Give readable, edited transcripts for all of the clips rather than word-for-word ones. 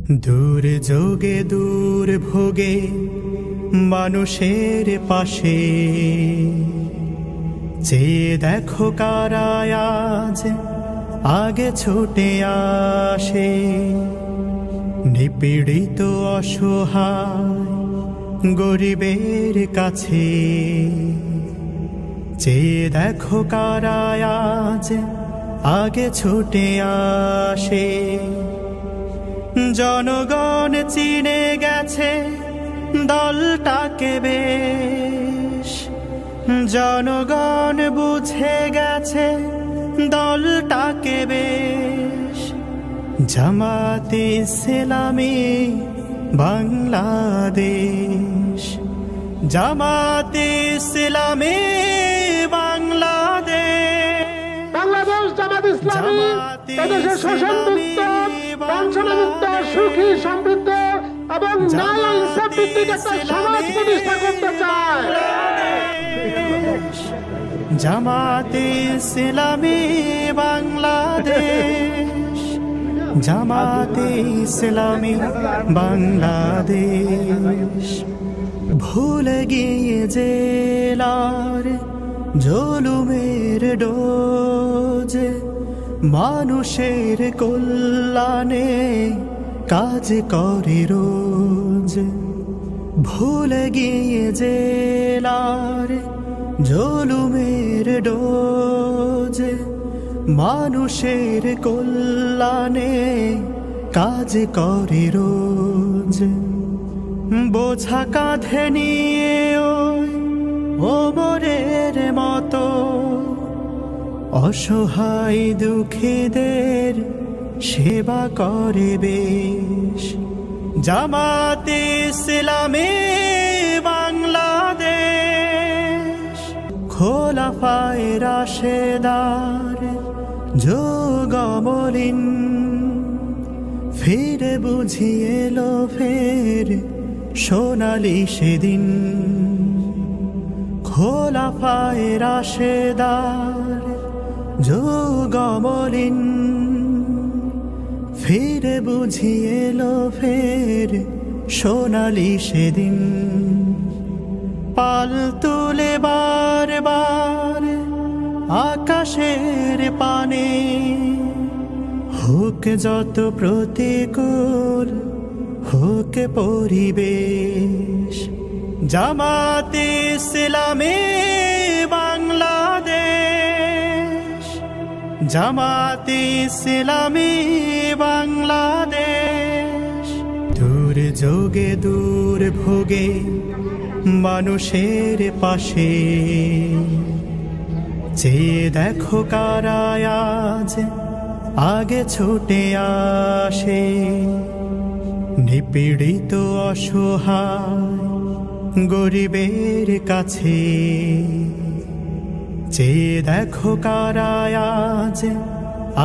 দূর যোগে দূর ভোগে মানুষের পাশে চেয়ে দেখো কারা আজ আগে ছুটে আসে। নিপীড়িত অসহায় গরিবের কাছে চেয়ে দেখো কারা আজ আগে ছুটে আসে। জনগণ চিনে গেছে দলটাকে বেশ, জনগণ বুঝে গেছে দলটাকে বেশ। জামাতে ইসলামী বাংলাদেশ, জামাতে ইসলামী বাংলাদেশ, বাংলাদেশ জামাত ইসলামী এদেশের শোষণমুক্ত, বঞ্চনামুক্ত, সুখী, সমৃদ্ধ এবং ন্যায় ও ইনসাফ ভিত্তিক একটা সমাজ প্রতিষ্ঠা করতে চায়। জামাতে ইসলামী বাংলাদেশ, জামাতে ইসলামী বাংলাদেশ। ভুলে গিয়ে জেলার জুলুমের ডোজ, মানুষের কল্যাণে কাজ করে রোজ। ভুলে গিয়ে জেলার জুলুমের ডোজ, মানুষের কল্যাণে কাজ করে রোজ। বোঝা কাঁধে নিয়ে ওই ওমরের মতো অসহায় দুঃখীদের সেবা করে বেশ। জামাতে ইসলামী বাংলাদেশ, খোলাফায়ে রাশেদার যুগমলিন, ফিরে বুঝিয়ে এলো ফের সোনালি সেদিন। খোলাফায়ে রাশেদার যুগমলিন, ফিরে বুঝিয়ে এলো ফের সোনালি সেদিন। পাল তুলে বারবার আকাশের পানে, হোক যত প্রতিকূল হোক পরিবেশ। জামাতে ইসলামী বাংলাদেশ, জামাতে ইসলামী বাংলাদেশ। দূর যোগে দূর ভোগে মানুষের পাশে চেয়ে দেখো কারা আজ আগে ছুটে আসে। নিপীড়িত অসহায় গরিবের কাছে চেয়ে দেখো কারা আজ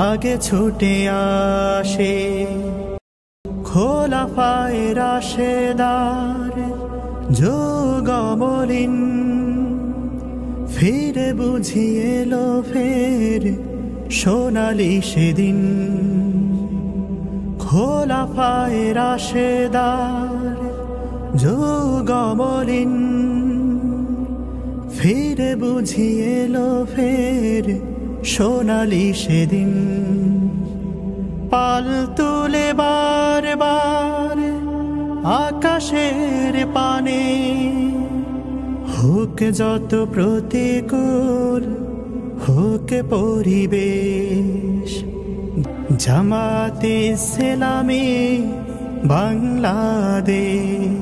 আগে ছুটে আসে। খোলাফায়ে রাশেদার যুগমলিন, ফিরে বুঝিয়ে এলো ফের সোনালি সেদিন। খোলাফায়ে রাশেদার যুগমলিন, ফিরে বুঝিয়ে এলো ফের সোনালি সেদিন। পাল তুলে বারবার আকাশের পানে, হোক যত প্রতিকূল হোক পরিবেশ। জামাতে ইসলামী বাংলাদেশ।